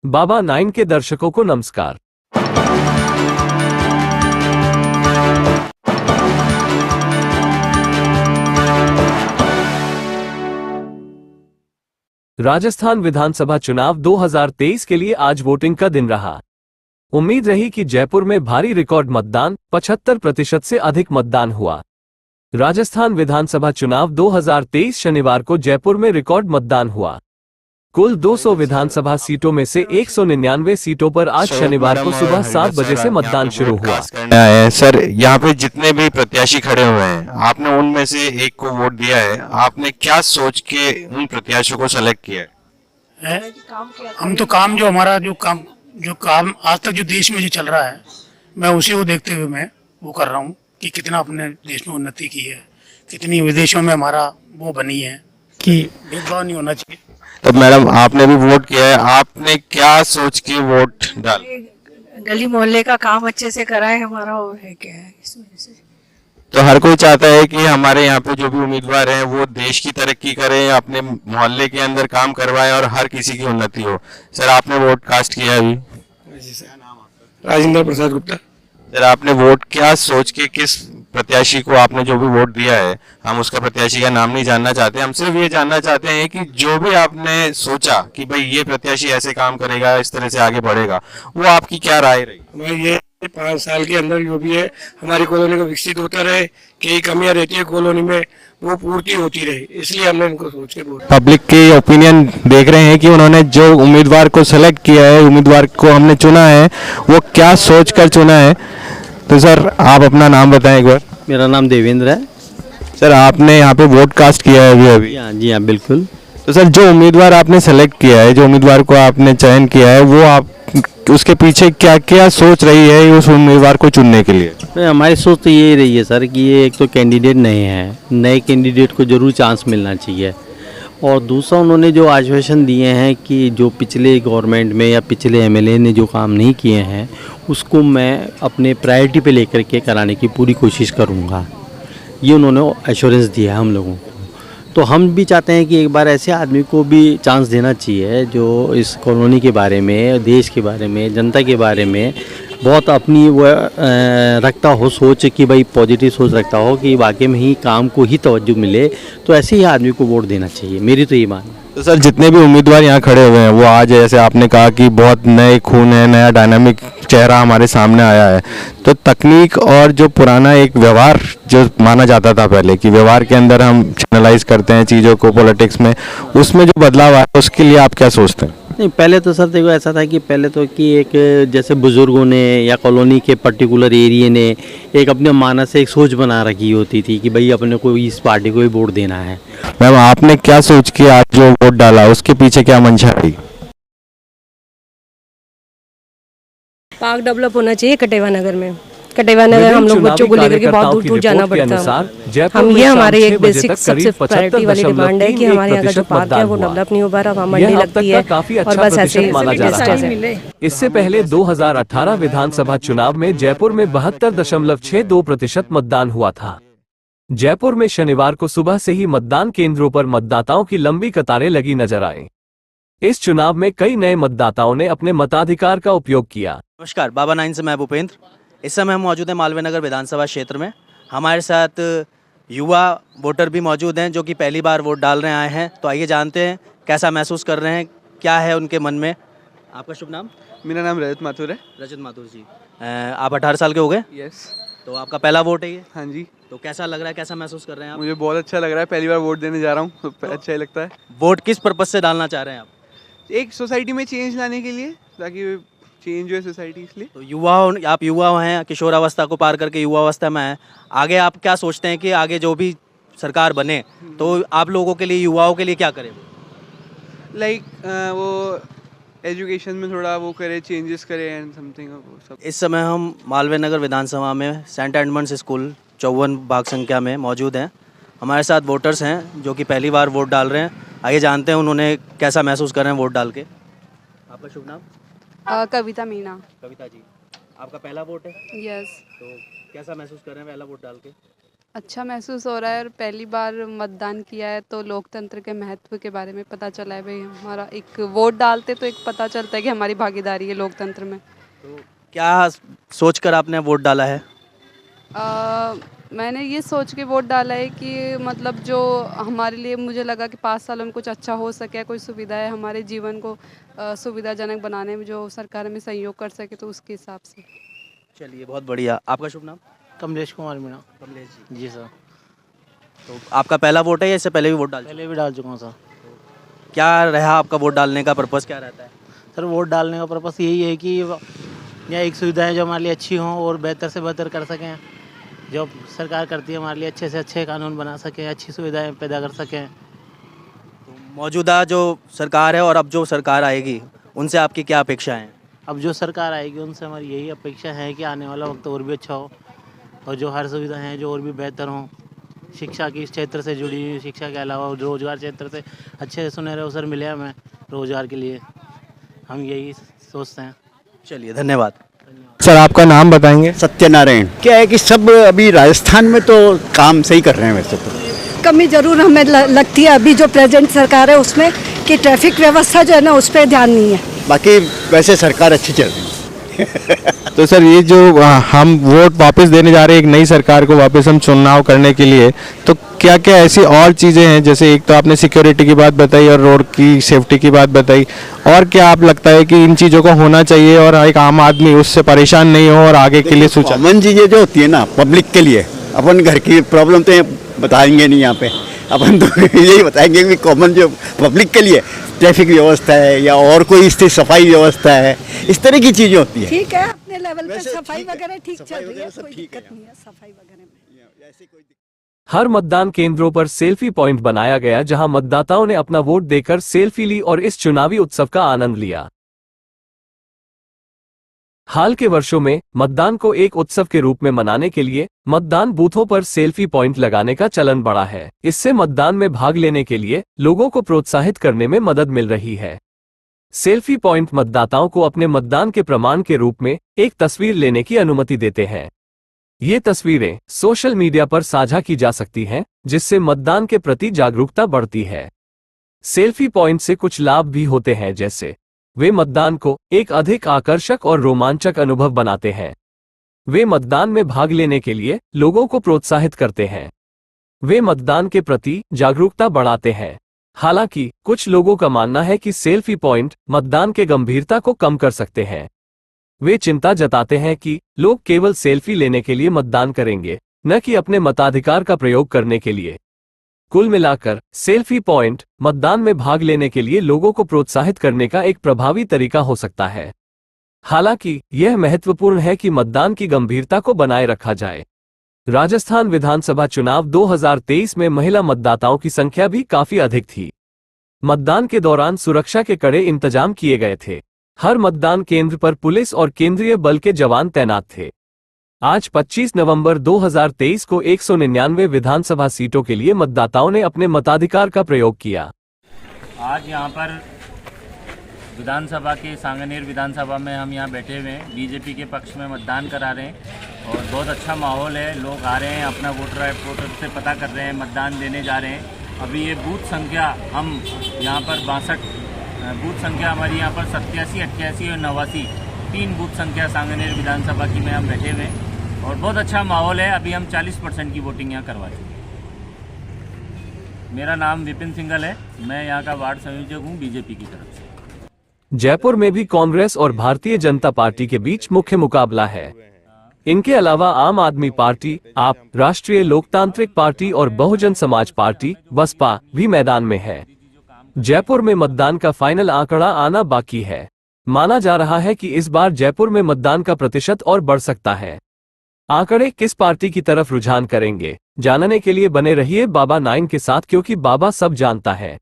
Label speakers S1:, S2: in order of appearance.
S1: बाबा 9 के दर्शकों को नमस्कार। राजस्थान विधानसभा चुनाव 2023 के लिए आज वोटिंग का दिन रहा। उम्मीद रही कि जयपुर में भारी रिकॉर्ड मतदान 75% से अधिक मतदान हुआ। राजस्थान विधानसभा चुनाव 2023 शनिवार को जयपुर में रिकॉर्ड मतदान हुआ। कुल 200 विधानसभा सीटों में से 199 सीटों पर आज शनिवार को सुबह 7 बजे से मतदान शुरू हुआ।
S2: सर, यहाँ पे जितने भी प्रत्याशी खड़े हुए हैं, आपने उनमें से एक को वोट दिया है। आपने क्या सोच के उन प्रत्याशियों को सेलेक्ट किया है?
S3: हम तो काम जो हमारा जो काम आज तक जो देश में जो चल रहा है, मैं उसी को देखते हुए मैं वो कर रहा हूँ कि कितना अपने देश में उन्नति की है, कितनी विदेशों में हमारा वो बनी है कि भेदभाव नहीं होना चाहिए।
S2: तो मैडम, आपने भी वोट किया है, आपने क्या सोच के वोट डाला?
S4: गली मोहल्ले का काम अच्छे से कराए हमारा, और है क्या है इस वजह से।
S2: तो हर कोई चाहता है कि हमारे यहाँ पे जो भी उम्मीदवार हैं वो देश की तरक्की करें, अपने मोहल्ले के अंदर काम करवाएं और हर किसी की उन्नति हो। सर, आपने वोट कास्ट किया अभी?
S3: राजेंद्र प्रसाद गुप्ता।
S2: सर, आपने वोट क्या सोच के, किस प्रत्याशी को आपने जो भी वोट दिया है, हम उसका प्रत्याशी का नाम नहीं जानना चाहते, हम सिर्फ ये जानना चाहते हैं कि जो भी आपने सोचा कि भाई ये प्रत्याशी ऐसे काम करेगा, इस तरह से आगे बढ़ेगा, वो आपकी क्या राय रही?
S3: मैं ये 5 साल के अंदर जो भी है हमारी कॉलोनी को विकसित होता रहे, कई कमियां रहती है कॉलोनी में वो पूर्ति होती रहे, इसलिए हमने इनको सोच के वोट।
S2: पब्लिक की ओपिनियन देख रहे हैं कि उन्होंने जो उम्मीदवार को सेलेक्ट किया है, उम्मीदवार को हमने चुना है, वो क्या सोच कर चुना है। तो सर, आप अपना नाम बताएं एक बार।
S5: मेरा नाम देवेंद्र है।
S2: सर, आपने यहाँ पे वोट कास्ट किया है अभी?
S5: हाँ जी, हाँ बिल्कुल।
S2: तो सर, जो उम्मीदवार आपने सेलेक्ट किया है, जो उम्मीदवार को आपने चयन किया है, वो आप उसके पीछे क्या क्या सोच रही है उस उम्मीदवार को चुनने के लिए?
S5: नहीं, हमारी सोच तो यही रही है सर कि ये एक तो कैंडिडेट नए हैं, नए कैंडिडेट को ज़रूर चांस मिलना चाहिए। और दूसरा, उन्होंने जो आश्वासन दिए हैं कि जो पिछले गवर्नमेंट में या पिछले एमएलए ने जो काम नहीं किए हैं उसको मैं अपने प्रायोरिटी पे लेकर के कराने की पूरी कोशिश करूँगा, ये उन्होंने एश्योरेंस दिया है हम लोगों को। तो हम भी चाहते हैं कि एक बार ऐसे आदमी को भी चांस देना चाहिए जो इस कॉलोनी के बारे में, देश के बारे में, जनता के बारे में बहुत अपनी वो रखता हो सोच, कि भाई पॉजिटिव सोच रखता हो कि वाकई में ही काम को ही तवज्जो मिले, तो ऐसे ही आदमी को वोट देना चाहिए, मेरी तो ये मान है।
S2: तो सर, जितने भी उम्मीदवार यहाँ खड़े हुए हैं वो आज, जैसे आपने कहा कि बहुत नए खून है, नया डायनामिक चेहरा हमारे सामने आया है, तो तकनीक और जो पुराना एक व्यवहार जो माना जाता था पहले कि व्यवहार के अंदर हम चैनलाइज करते हैं चीज़ों को पॉलिटिक्स में, उसमें जो बदलाव आया उसके लिए आप क्या सोचते हैं?
S5: नहीं, पहले तो सर देखो ऐसा था कि पहले तो कि एक जैसे बुज़ुर्गों ने या कॉलोनी के पर्टिकुलर एरिया ने एक अपने मानस से एक सोच बना रखी होती थी कि भाई अपने को इस पार्टी को ही वोट देना है।
S2: मैम, आपने क्या सोच के आज जो वोट डाला, उसके पीछे क्या मंशा रही?
S4: पार्क डेवलप होना चाहिए कटेवा नगर में। कटेवा नगर हम लोग बच्चों को लेकर के बहुत दूर दूर जाना पड़ता है। हम ये हमारे एक बेसिक सबसे प्रायोरिटी वाली डिमांड है कि हमारे यहाँ का जो पार्क है वो डेवलप नहीं हो पा रहा, वहाँ मंडी लगती है और बस ऐसे
S1: माना जा रहा है। इससे पहले 2018 विधानसभा चुनाव में जयपुर में 72.62% मतदान हुआ था। जयपुर में शनिवार को सुबह से ही मतदान केंद्रों पर मतदाताओं की लंबी कतारें लगी नजर आई। इस चुनाव में कई नए मतदाताओं ने अपने मताधिकार का उपयोग किया।
S6: नमस्कार, बाबा 9 से मैं भूपेंद्र। इस समय हम मौजूद हैं मालवीय नगर विधानसभा क्षेत्र में। हमारे साथ युवा वोटर भी मौजूद हैं जो कि पहली बार वोट डालने आए हैं। तो आइए जानते हैं कैसा महसूस कर रहे हैं, क्या है उनके मन में। आपका शुभ नाम?
S7: मेरा नाम रजत माथुर है।
S6: रजत माथुर जी, आप 18 साल के हो गए?
S7: यस।
S6: तो आपका पहला वोट है ये?
S7: हाँ जी।
S6: तो कैसा लग रहा है, कैसा महसूस कर रहे हैं आप?
S7: मुझे बहुत अच्छा लग रहा है, पहली बार वोट देने जा रहा हूँ, तो अच्छा ही लगता है।
S6: वोट किस पर्पज़ से डालना चाह रहे हैं आप?
S7: एक सोसाइटी में चेंज लाने के लिए, ताकि चेंज हो सोसाइटी, इसलिए।
S6: तो आप युवा हैं, किशोरावस्था को पार करके युवावस्था में हैं। आगे आप क्या सोचते हैं कि आगे जो भी सरकार बने तो आप लोगों के लिए, युवाओं के लिए क्या करें?
S7: लाइक वो एजुकेशन में थोड़ा वो करे, चेंजेस करे एंड समथिंग वो सब।
S6: इस समय हम मालवीय नगर विधानसभा में सेंट एडमंड्स स्कूल 54 भाग संख्या में मौजूद हैं। हमारे साथ वोटर्स हैं जो कि पहली बार वोट डाल रहे हैं। आइए जानते हैं उन्होंने कैसा महसूस कर रहे हैं वोट डाल के। आपका शुभ नाम?
S8: कविता मीना।
S6: कविता जी, आपका पहला वोट है?
S8: यस।
S6: तो कैसा महसूस कर रहे हैं पहला वोट डाल के?
S8: अच्छा महसूस हो रहा है और पहली बार मतदान किया है तो लोकतंत्र के महत्व के बारे में पता चला है। भाई हमारा एक वोट डालते तो एक पता चलता है कि हमारी भागीदारी है लोकतंत्र में।
S6: तो क्या सोचकर आपने वोट डाला है?
S8: मैंने ये सोच के वोट डाला है कि मतलब जो हमारे लिए मुझे लगा कि 5 सालों में कुछ अच्छा हो सके, कोई सुविधाएं हमारे जीवन को सुविधाजनक बनाने में जो सरकार हमें सहयोग कर सके, तो उसके हिसाब से।
S6: चलिए, बहुत बढ़िया। आपका शुभ नाम?
S5: कमलेश कुमार मीणा।
S6: कमलेश
S5: जी सर।
S6: तो आपका पहला वोट है या इससे पहले भी वोट डाल?
S5: पहले भी डाल चुका हूँ सर।
S6: क्या रहा आपका वोट डालने का पर्पस, क्या रहता है?
S5: सर वोट डालने का पर्पस यही है कि यहाँ एक सुविधाएं जो हमारे लिए अच्छी हों और बेहतर से बेहतर कर सकें। जो सरकार करती है हमारे लिए अच्छे से अच्छे कानून बना सकें, अच्छी सुविधाएं पैदा कर सकें।
S6: तो मौजूदा जो सरकार है और अब जो सरकार आएगी, उनसे आपकी क्या अपेक्षाएं हैं?
S5: अब जो सरकार आएगी उनसे हमारी यही अपेक्षा है कि आने वाला वक्त और भी अच्छा हो और जो हर सुविधा हैं जो और भी बेहतर हों। शिक्षा की क्षेत्र से जुड़ी हुई, शिक्षा के अलावा रोजगार क्षेत्र से अच्छे सुनहरे अवसर मिले हमें रोजगार के लिए, हम यही सोचते हैं।
S6: चलिए, धन्यवाद।
S2: सर आपका नाम बताएंगे?
S9: सत्यनारायण। क्या है कि सब अभी राजस्थान में तो काम सही कर रहे हैं वैसे तो।
S10: कमी जरूर हमें लगती है अभी जो प्रेजेंट सरकार है उसमें, कि ट्रैफिक व्यवस्था जो है ना उस पर ध्यान नहीं है।
S9: बाकी वैसे सरकार अच्छी चल रही है।
S2: तो सर ये जो हम वोट वापस देने जा रहे हैं एक नई सरकार को, वापस हम चुनाव करने के लिए, तो क्या क्या ऐसी और चीज़ें हैं? जैसे एक तो आपने सिक्योरिटी की बात बताई और रोड की सेफ्टी की बात बताई, और क्या आप लगता है कि इन चीज़ों को होना चाहिए और एक आम आदमी उससे परेशान नहीं हो और आगे के लिए सोचा?
S9: कॉमन चीज़ें जो होती है ना पब्लिक के लिए, अपन घर की प्रॉब्लम तो बताएंगे नहीं यहाँ पे, अपन तो यही बताएंगे कि कॉमन जो पब्लिक के लिए ट्रैफिक व्यवस्था है या और कोई स्थिति सफाई व्यवस्था है, इस तरह की चीज़ें होती है।
S10: ठीक है, अपने लेवल पे सफाई वगैरह ठीक चल रही है, कोई दिक्कत नहीं है सफाई वगैरह में।
S1: हर मतदान केंद्रों पर सेल्फी पॉइंट बनाया गया, जहां मतदाताओं ने अपना वोट देकर सेल्फी ली और इस चुनावी उत्सव का आनंद लिया। हाल के वर्षों में मतदान को एक उत्सव के रूप में मनाने के लिए मतदान बूथों पर सेल्फी पॉइंट लगाने का चलन बढ़ा है। इससे मतदान में भाग लेने के लिए लोगों को प्रोत्साहित करने में मदद मिल रही है। सेल्फी पॉइंट मतदाताओं को अपने मतदान के प्रमाण के रूप में एक तस्वीर लेने की अनुमति देते हैं। ये तस्वीरें सोशल मीडिया पर साझा की जा सकती हैं, जिससे मतदान के प्रति जागरूकता बढ़ती है। सेल्फी पॉइंट से कुछ लाभ भी होते हैं, जैसे वे मतदान को एक अधिक आकर्षक और रोमांचक अनुभव बनाते हैं। वे मतदान में भाग लेने के लिए लोगों को प्रोत्साहित करते हैं। वे मतदान के प्रति जागरूकता बढ़ाते हैं। हालांकि कुछ लोगों का मानना है कि सेल्फी पॉइंट मतदान के गंभीरता को कम कर सकते हैं। वे चिंता जताते हैं कि लोग केवल सेल्फी लेने के लिए मतदान करेंगे, न कि अपने मताधिकार का प्रयोग करने के लिए। कुल मिलाकर सेल्फी पॉइंट मतदान में भाग लेने के लिए लोगों को प्रोत्साहित करने का एक प्रभावी तरीका हो सकता है। हालांकि यह महत्वपूर्ण है कि मतदान की गंभीरता को बनाए रखा जाए। राजस्थान विधानसभा चुनाव 2023 में महिला मतदाताओं की संख्या भी काफी अधिक थी। मतदान के दौरान सुरक्षा के कड़े इंतजाम किए गए थे। हर मतदान केंद्र पर पुलिस और केंद्रीय बल के जवान तैनात थे। आज 25 नवंबर 2023 को 199 विधानसभा सीटों के लिए मतदाताओं ने अपने मताधिकार का प्रयोग किया।
S11: आज यहाँ पर विधानसभा के सांगनेर विधानसभा में हम यहाँ बैठे हुए हैं, बीजेपी के पक्ष में मतदान करा रहे हैं और बहुत अच्छा माहौल है। लोग आ रहे हैं, अपना वोटर से पता कर रहे हैं, मतदान देने जा रहे हैं। अभी ये बूथ संख्या हम यहाँ पर 62 बूथ संख्या हमारी यहाँ पर 87, 88 और 89 3 बूथ संख्या सांगनेर विधानसभा की में हम बैठे हुए हैं और बहुत अच्छा माहौल है। अभी हम 40% की वोटिंग यहाँ करवा चुके हैं। मेरा नाम विपिन सिंघल है, मैं यहाँ का वार्ड संयोजक हूँ बीजेपी की तरफ से।
S1: जयपुर में भी कांग्रेस और भारतीय जनता पार्टी के बीच मुख्य मुकाबला है। इनके अलावा आम आदमी पार्टी, आप, राष्ट्रीय लोकतांत्रिक पार्टी और बहुजन समाज पार्टी बसपा भी मैदान में है। जयपुर में मतदान का फाइनल आंकड़ा आना बाकी है। माना जा रहा है कि इस बार जयपुर में मतदान का प्रतिशत और बढ़ सकता है। आंकड़े किस पार्टी की तरफ रुझान करेंगे, जानने के लिए बने रहिए बाबा 9 के साथ, क्योंकि बाबा सब जानता है।